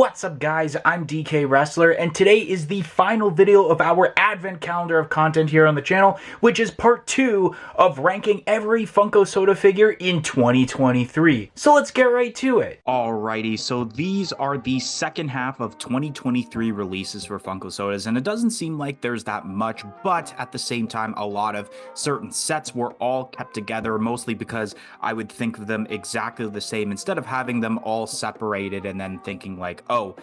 What's up guys, I'm DK Wrestler, and today is the final video of our advent calendar of content here on the channel, which is part 2 of ranking every Funko Soda figure in 2023. So let's get right to it. Alrighty, so these are the second half of 2023 releases for Funko Sodas, and it doesn't seem like there's that much, but at the same time, a lot of certain sets were all kept together, mostly because I would think of them exactly the same, instead of having them all separated and then thinking like, oh,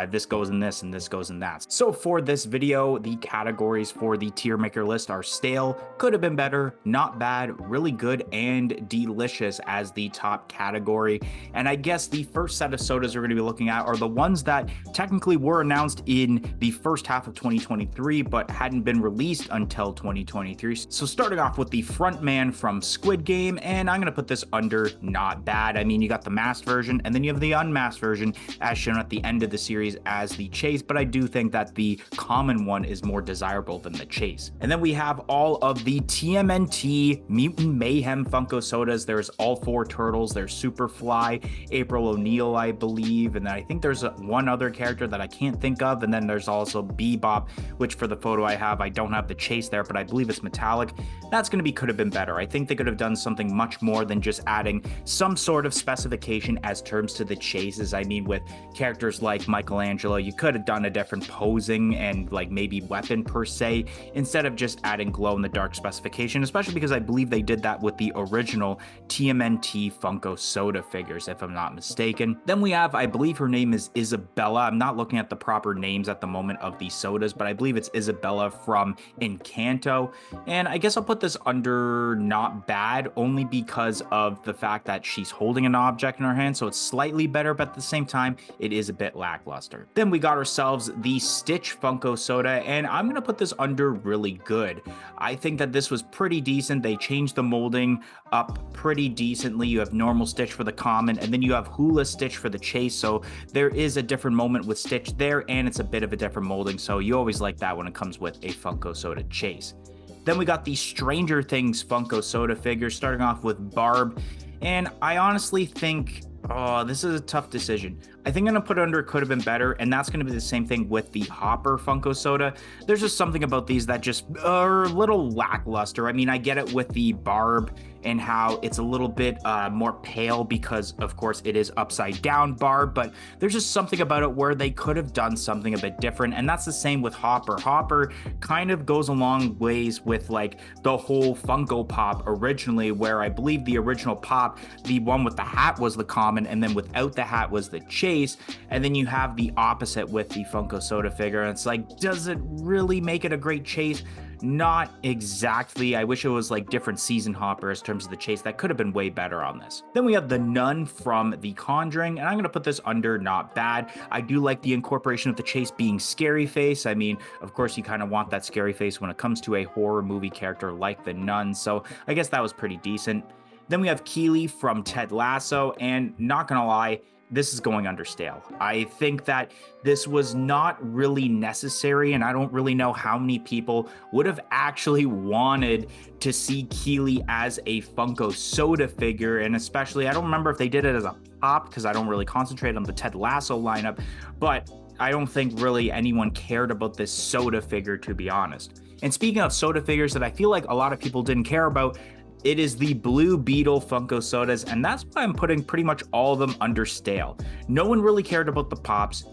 this goes in this and this goes in that. So for this video, the categories for the tier maker list are stale, could have been better, not bad, really good, and delicious as the top category. And I guess the first set of sodas we're going to be looking at are the ones that technically were announced in the first half of 2023 but hadn't been released until 2023. So starting off with the front man from Squid Game, and I'm going to put this under not bad. I mean, you got the masked version and then you have the unmasked version as shown at the end of the series as the chase, but I do think that the common one is more desirable than the chase. And then we have all of the TMNT Mutant Mayhem Funko Sodas. There's all 4 turtles. There's Superfly, April O'Neil, I believe, and then I think there's one other character that I can't think of, and then there's also Bebop, which for the photo I have, I don't have the chase there, but I believe it's metallic. That's going to be could have been better. I think they could have done something much more than just adding some sort of specification as terms to the chases. I mean, with characters like Michelangelo, you could have done a different posing and like maybe weapon per se, instead of just adding glow in the dark specification, especially because I believe they did that with the original TMNT Funko Soda figures, if I'm not mistaken. Then we have, I believe her name is Isabella. I'm not looking at the proper names at the moment of the sodas, but I believe it's Isabella from Encanto. And I guess I'll put this under not bad, only because of the fact that she's holding an object in her hand, so it's slightly better, but at the same time, it is a bit lackluster. Then we got ourselves the Stitch Funko Soda, and I'm going to put this under really good. I think that this was pretty decent. They changed the molding up pretty decently. You have normal Stitch for the common, and then you have Hula Stitch for the chase, so there is a different moment with Stitch there, and it's a bit of a different molding, so you always like that when it comes with a Funko Soda chase. Then we got the Stranger Things Funko Soda figures, starting off with Barb, and I honestly think, oh, this is a tough decision. I think I'm going to put it under could have been better, and that's going to be the same thing with the Hopper Funko Soda. There's just something about these that just are a little lackluster. I mean, I get it with the Barb and how it's a little bit more pale because, of course, it is upside down Barb, but there's just something about it where they could have done something a bit different, and that's the same with Hopper. Hopper kind of goes a long ways with like the whole Funko Pop originally, where I believe the original Pop, the one with the hat was the common, and then without the hat was the chase. And then you have the opposite with the Funko Soda figure, and it's like, does it really make it a great chase? Not exactly. I wish it was like different season Hopper in terms of the chase. That could have been way better on this. Then we have the Nun from The Conjuring, and I'm going to put this under not bad. I do like the incorporation of the chase being scary face. I mean, of course, you kind of want that scary face when it comes to a horror movie character like the Nun, so I guess that was pretty decent. Then we have Keely from Ted Lasso, and not gonna lie, this is going under stale. I think that this was not really necessary, and I don't really know how many people would have actually wanted to see Keely as a Funko Soda figure, and especially, I don't remember if they did it as a pop, because I don't really concentrate on the Ted Lasso lineup, but I don't think really anyone cared about this soda figure, to be honest. And speaking of soda figures that I feel like a lot of people didn't care about, it is the Blue Beetle Funko Sodas, and that's why I'm putting pretty much all of them under stale. No one really cared about the Pops,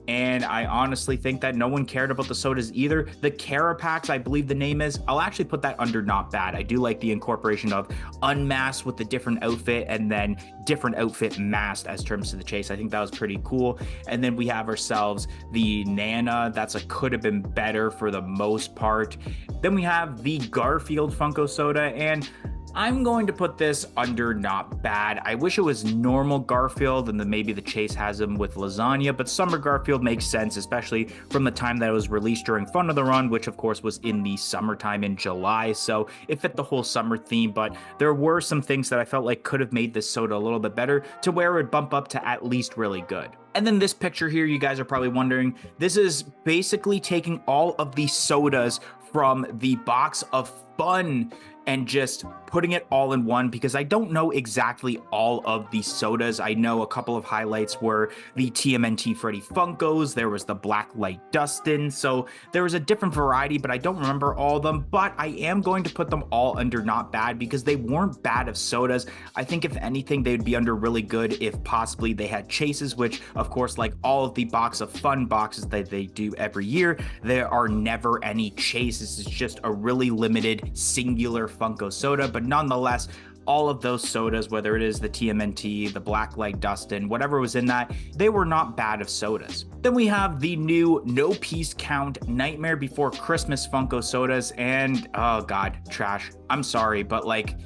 and I honestly think that no one cared about the sodas either. The Carapax, I believe the name is, I'll actually put that under not bad. I do like the incorporation of unmasked with the different outfit and then different outfit masked as terms to the chase. I think that was pretty cool. And then we have ourselves the Nana. That's a could have been better for the most part. Then we have the Garfield Funko Soda, and I'm going to put this under not bad. I wish it was normal Garfield and then maybe the chase has him with lasagna, but Summer Garfield makes sense, especially from the time that it was released during Fun of the Run, which of course was in the summertime in July, so it fit the whole summer theme, but there were some things that I felt like could have made this soda a little bit better to where it would bump up to at least really good. And then this picture here, you guys are probably wondering, this is basically taking all of the sodas from the box of Fun and just putting it all in one, because I don't know exactly all of the sodas. I know a couple of highlights were the TMNT Freddy Funkos, there was the Black Light Dustin, so there was a different variety, but I don't remember all of them. But I am going to put them all under not bad, because they weren't bad of sodas. I think if anything, they would be under really good if possibly they had chases, which of course, like all of the Box of Fun boxes that they do every year, there are never any chases. It's just a really limited singular Funko soda. But nonetheless, all of those sodas, whether it is the TMNT, the Black Light Dustin, whatever was in that, they were not bad of sodas. Then we have the new no piece count Nightmare Before Christmas Funko sodas, and oh god, trash. I'm sorry, but like,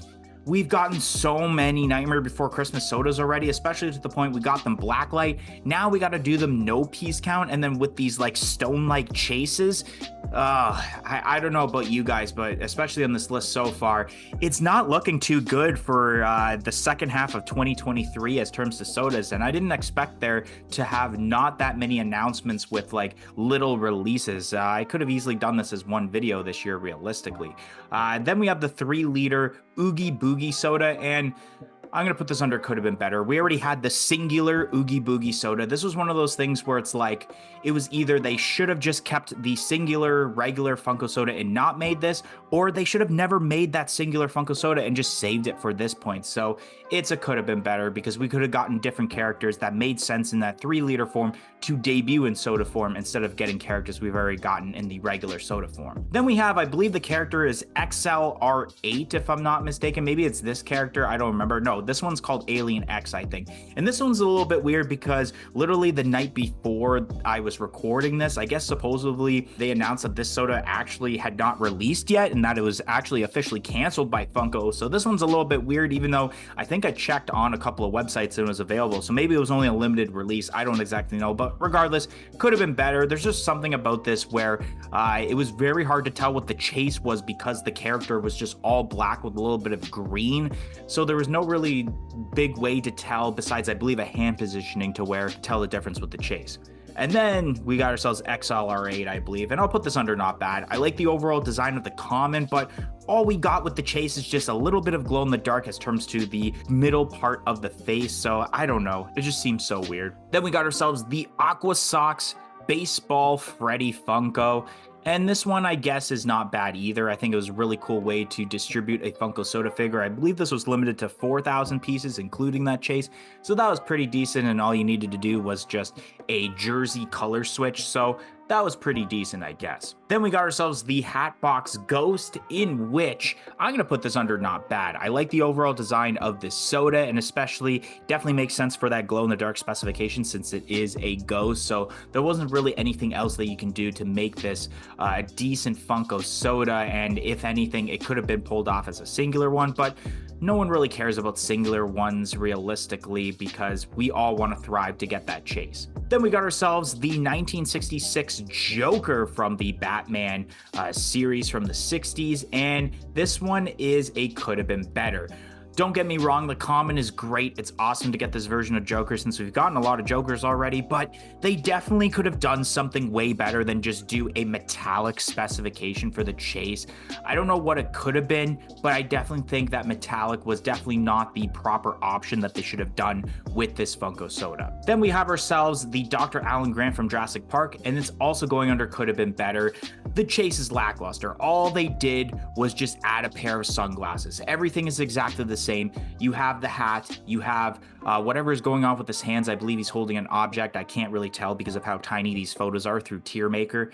we've gotten so many Nightmare Before Christmas sodas already, especially to the point we got them blacklight. Now we got to do them no piece count, and then with these like stone-like chases. I don't know about you guys, but especially on this list so far, it's not looking too good for the second half of 2023 as terms to sodas. And I didn't expect there to have not that many announcements with like little releases. I could have easily done this as one video this year, realistically. Then we have the 3-liter Oogie Boogie soda, and I'm going to put this under could have been better. We already had the singular Oogie Boogie soda. This was one of those things where it's like, it was either they should have just kept the singular regular Funko soda and not made this, or they should have never made that singular Funko soda and just saved it for this point. So it's a could have been better, because we could have gotten different characters that made sense in that 3-liter form to debut in soda form, instead of getting characters we've already gotten in the regular soda form. Then we have, I believe the character is XLR8, if I'm not mistaken. Maybe it's this character, I don't remember. No, this one's called Alien X, I think. And this one's a little bit weird, because literally the night before I was recording this, I guess supposedly they announced that this soda actually had not released yet, and that it was actually officially canceled by Funko. So this one's a little bit weird, even though I think I checked on a couple of websites and it was available. So maybe it was only a limited release. I don't exactly know, but regardless, could have been better. There's just something about this where it was very hard to tell what the chase was, because the character was just all black with a little bit of green. So there was no really big way to tell, besides I believe a hand positioning to tell the difference with the chase. And then we got ourselves XLR8, I believe, and I'll put this under not bad. I like the overall design of the common, but all we got with the chase is just a little bit of glow in the dark as terms to the middle part of the face. So I don't know, it just seems so weird. Then we got ourselves the Aqua Sox Baseball Freddy Funko. And this one, I guess, is not bad either. I think it was a really cool way to distribute a Funko soda figure. I believe this was limited to 4,000 pieces, including that chase. So that was pretty decent, and all you needed to do was just a jersey color switch. So that was pretty decent, I guess. Then we got ourselves the Hatbox Ghost, in which I'm going to put this under not bad. I like the overall design of this soda, and especially definitely makes sense for that glow-in-the-dark specification, since it is a ghost. So there wasn't really anything else that you can do to make this a decent Funko soda, and if anything, it could have been pulled off as a singular one, but no one really cares about singular ones realistically, because we all want to thrive to get that chase. Then we got ourselves the 1966 Joker from the Batman series from the 60s, and this one is a could have been better. Don't get me wrong, the common is great. It's awesome to get this version of Joker, since we've gotten a lot of Jokers already, but they definitely could have done something way better than just do a metallic specification for the chase. I don't know what it could have been, but I definitely think that metallic was definitely not the proper option that they should have done with this Funko soda. Then we have ourselves the Dr. Alan Grant from Jurassic Park, and it's also going under could have been better. The chase is lackluster. All they did was just add a pair of sunglasses. Everything is exactly the same. You have the hat, you have whatever is going on with his hands. I believe he's holding an object. I can't really tell because of how tiny these photos are through Tier Maker.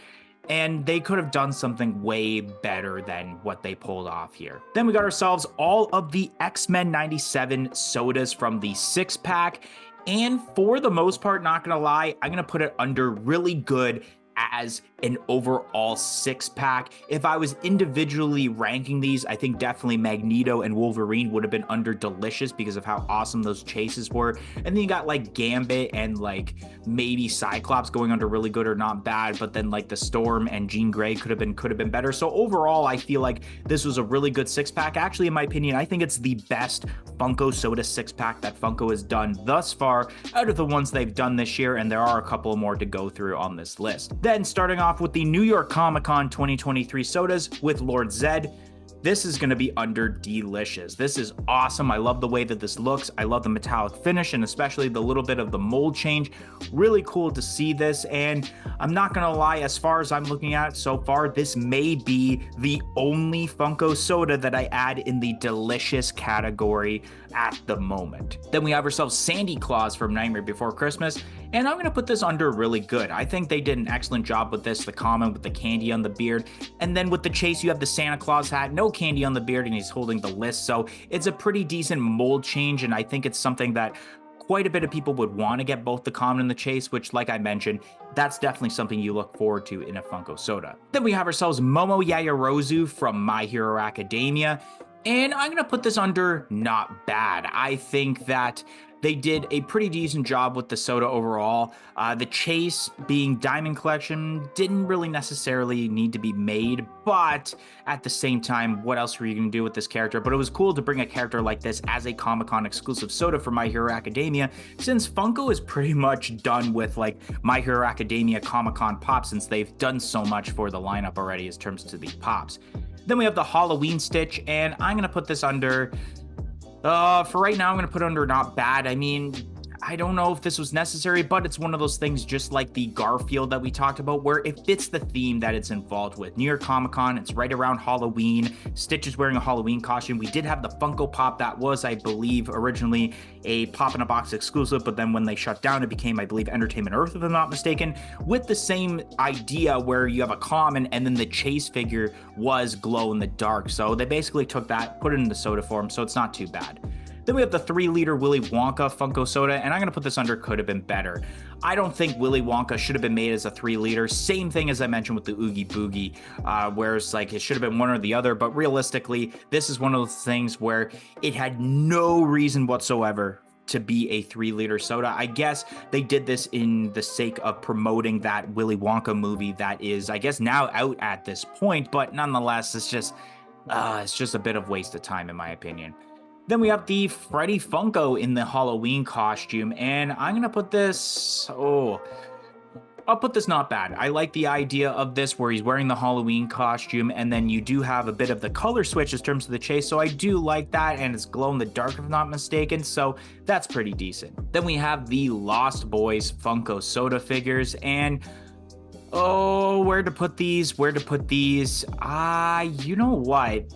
And they could have done something way better than what they pulled off here. Then we got ourselves all of the X-Men 97 sodas from the 6-pack. And for the most part, not gonna lie, I'm gonna put it under really good as an overall 6-pack. If I was individually ranking these, I think definitely Magneto and Wolverine would have been under delicious because of how awesome those chases were. And then you got like Gambit and like maybe Cyclops going under really good or not bad, but then like the Storm and Jean Grey could have been better. So overall, I feel like this was a really good 6-pack. Actually, in my opinion, I think it's the best Funko Soda 6-pack that Funko has done thus far out of the ones they've done this year, and there are a couple more to go through on this list. Then starting off with the New York Comic Con 2023 sodas with Lord Zed. this is going to be under delicious. This is awesome. I love the way that this looks. I love the metallic finish and especially the little bit of the mold change. Really cool to see this. And I'm not going to lie, as far as I'm looking at so far, this may be the only Funko soda that I add in the delicious category at the moment. Then we have ourselves Sandy Claus from Nightmare Before Christmas. And I'm going to put this under really good. I think they did an excellent job with this, the common with the candy on the beard. And then with the chase, you have the Santa Claus hat, no candy on the beard, and he's holding the list. So it's a pretty decent mold change. And I think it's something that quite a bit of people would want to get both the common and the chase, which, like I mentioned, that's definitely something you look forward to in a Funko soda. Then we have ourselves Momo Yaoyorozu from My Hero Academia. And I'm going to put this under not bad. I think that they did a pretty decent job with the soda overall. The chase being Diamond Collection didn't really necessarily need to be made, but at the same time, what else were you going to do with this character? But it was cool to bring a character like this as a Comic-Con exclusive soda for My Hero Academia, since Funko is pretty much done with like My Hero Academia Comic-Con pops, since they've done so much for the lineup already in terms to the pops. Then we have the Halloween Stitch, and I'm going to put this under... for right now, I'm going to put it under not bad. I mean, I don't know if this was necessary, but it's one of those things just like the Garfield that we talked about, where it fits the theme that it's involved with. New York Comic Con, it's right around Halloween. Stitch is wearing a Halloween costume. We did have the Funko Pop that was, I believe, originally a Pop in a Box exclusive, but then when they shut down, it became, I believe, Entertainment Earth, if I'm not mistaken, with the same idea where you have a common and then the chase figure was glow in the dark. So they basically took that, put it into soda form, so it's not too bad. Then we have the 3-liter Willy Wonka Funko soda, and I'm going to put this under could have been better. I don't think Willy Wonka should have been made as a 3-liter. Same thing as I mentioned with the Oogie Boogie, whereas like it should have been one or the other, but realistically, this is one of those things where it had no reason whatsoever to be a 3-liter soda. I guess they did this in the sake of promoting that Willy Wonka movie that is, I guess, now out at this point, but nonetheless, it's just a bit of waste of time in my opinion. Then we have the Freddy Funko in the Halloween costume, and I'm going to put this, I'll put this not bad. I like the idea of this where he's wearing the Halloween costume, and then you do have a bit of the color switch in terms of the chase, so I do like that, and it's glow in the dark if I'm not mistaken, so that's pretty decent. Then we have the Lost Boys Funko soda figures, and where to put these? You know what?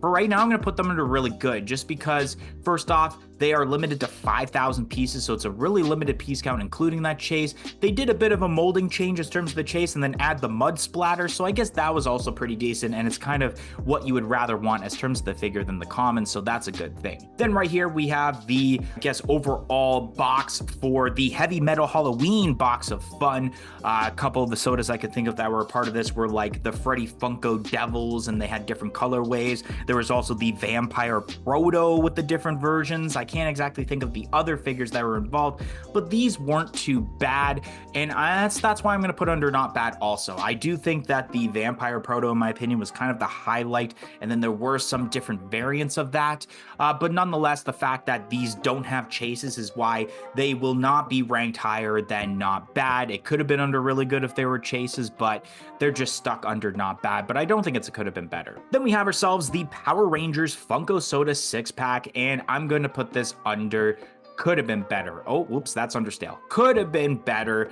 For right now, I'm going to put them under really good, just because, first off, they are limited to 5,000 pieces, so it's a really limited piece count, including that chase. They did a bit of a molding change in terms of the chase and then add the mud splatter, so I guess that was also pretty decent, and it's kind of what you would rather want as terms of the figure than the common, so that's a good thing. Then right here, we have the, I guess, overall box for the Heavy Metal Halloween box of fun. A couple of the sodas I could think of that were a part of this were like the Freddy Funko Devils, and they had different colorways. There was also the Vampire Proto with the different versions. I can't exactly think of the other figures that were involved, but these weren't too bad, and that's why I'm going to put under not bad also. I do think that the Vampire Proto, in my opinion, was kind of the highlight, and then there were some different variants of that, but nonetheless, the fact that these don't have chases is why they will not be ranked higher than not bad. It could have been under really good if they were chases, but they're just stuck under not bad, but I don't think it could have been better. Then we have ourselves the Power Rangers Funko Soda 6-pack, and I'm going to put this under could have been better. Oh, whoops, that's under stale. Could have been better.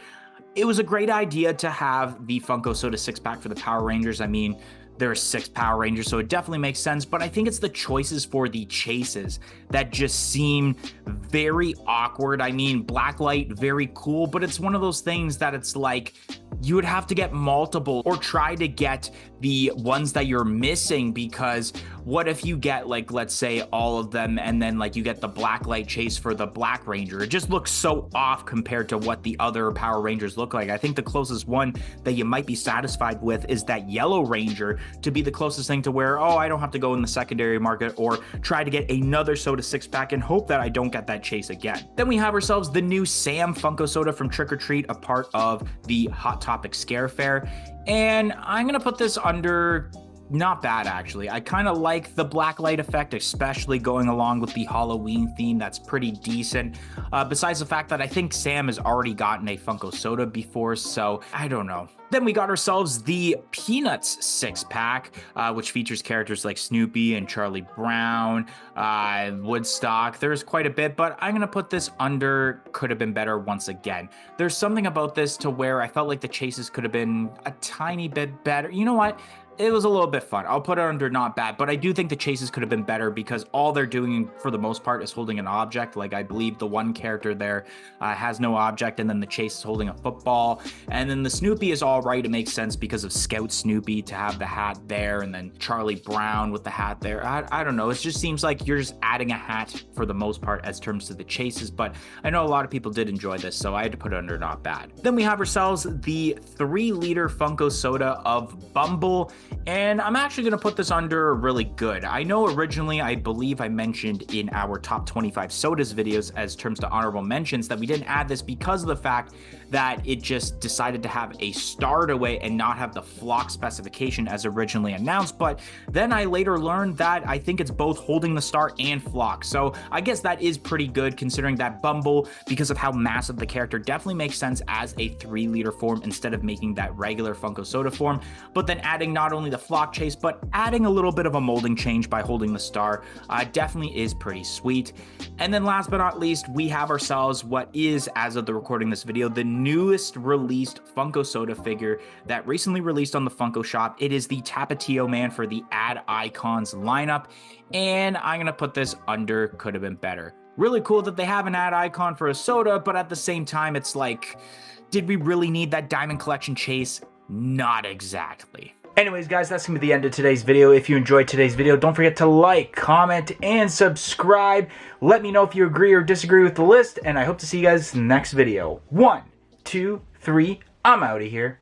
It was a great idea to have the Funko Soda 6-pack for the Power Rangers. I mean, there are 6 Power Rangers, so it definitely makes sense, but I think it's the choices for the chases that just seem very awkward. I mean, Blacklight, very cool, but it's one of those things that it's like, you would have to get multiple or try to get the ones that you're missing, because what if you get, like, let's say all of them and then like you get the Blacklight chase for the Black Ranger? It just looks so off compared to what the other Power Rangers look like. I think the closest one that you might be satisfied with is that Yellow Ranger to be the closest thing to where, I don't have to go in the secondary market or try to get another Soda 6-pack and hope that I don't get that chase again. Then we have ourselves the new Sam Funko Soda from Trick or Treat, a part of the Hot Topic Scare Fair. And I'm going to put this under not bad, actually. I kind of like the black light effect, especially going along with the Halloween theme. That's pretty decent. Besides the fact that I think Sam has already gotten a Funko Soda before, so I don't know. Then we got ourselves the Peanuts 6-pack, which features characters like Snoopy and Charlie Brown, Woodstock. There's quite a bit, but I'm going to put this under could have been better once again. There's something about this to where I felt like the chases could have been a tiny bit better. You know what? It was a little bit fun. I'll put it under not bad, but I do think the chases could have been better because all they're doing for the most part is holding an object. Like I believe the one character there has no object, and then the chase is holding a football. And then the Snoopy is all right. It makes sense because of Scout Snoopy to have the hat there, and then Charlie Brown with the hat there. I don't know. It just seems like you're just adding a hat for the most part as terms to the chases, but I know a lot of people did enjoy this, so I had to put it under not bad. Then we have ourselves the 3-liter Funko Soda of Bumble. And I'm actually going to put this under really good. I know originally I believe I mentioned in our top 25 sodas videos as terms to honorable mentions that we didn't add this because of the fact that it just decided to have a start away and not have the flock specification as originally announced. But then I later learned that I think it's both holding the star and flock. So I guess that is pretty good considering that Bumble, because of how massive the character, definitely makes sense as a 3-liter form instead of making that regular Funko Soda form. But then adding not only the flock chase, but adding a little bit of a molding change by holding the star definitely is pretty sweet. And then last but not least, we have ourselves what is, as of the recording this video, the newest released Funko Soda figure that recently released on the Funko Shop. It is the Tapatio Man for the Add Icons lineup, and I'm gonna put this under could have been better. Really cool that they have an Add Icon for a soda, but at the same time, it's like, did we really need that Diamond Collection chase? Not exactly. Anyways, guys, that's going to be the end of today's video. If you enjoyed today's video, don't forget to like, comment, and subscribe. Let me know if you agree or disagree with the list, and I hope to see you guys in the next video. 1, 2, 3, I'm out of here.